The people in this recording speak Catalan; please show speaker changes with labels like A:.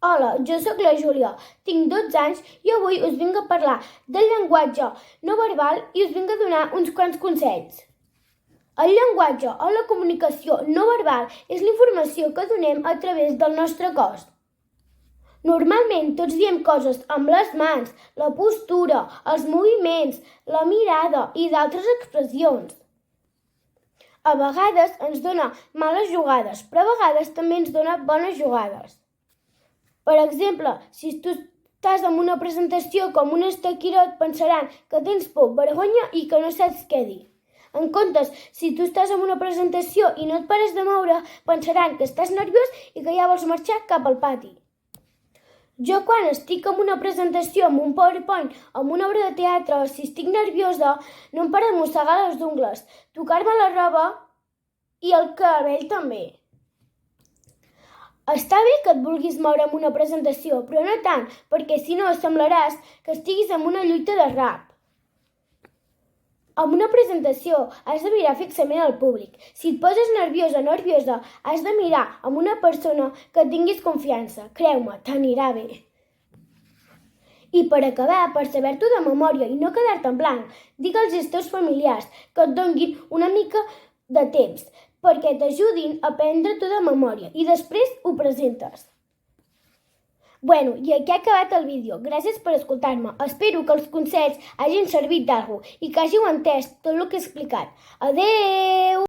A: Hola, jo sóc la Júlia, tinc 12 anys i avui us vinc a parlar del llenguatge no verbal i us vinc a donar uns quants consells. El llenguatge o la comunicació no verbal és la informació que donem a través del nostre cos. Normalment tots diem coses amb les mans, la postura, els moviments, la mirada i d'altres expressions. A vegades ens dona males jugades, però a vegades també ens dona bones jugades. Per exemple, si tu estàs en una presentació com un estaquirot, pensaran que tens por, vergonya i que no saps què dir. En comptes, si tu estàs en una presentació i no et pares de moure, pensaran que estàs nerviós i que ja vols marxar cap al pati. Jo quan estic en una presentació, amb un PowerPoint, amb una obra de teatre o si estic nerviosa, no em paro de mossegar les ungles, tocar-me la roba i el cabell també. Està bé que et vulguis moure en una presentació, però no tant, perquè si no semblaràs que estiguis en una lluita de rap. En una presentació has de mirar fixament al públic. Si et poses nerviosa o nerviosa, has de mirar amb una persona que tinguis confiança. Creu-me, t'anirà bé. I per acabar, per saber-t'ho de memòria i no quedar-te en blanc, digue'ls als teus familiars que et donguin una mica de temps perquè t'ajudin a aprendre-t'ho de memòria i després ho presentes. Bueno, i aquí ha acabat el vídeo. Gràcies per escoltar-me. Espero que els consells hagin servit d'algú i que hàgiu entès tot el que he explicat. Adeu!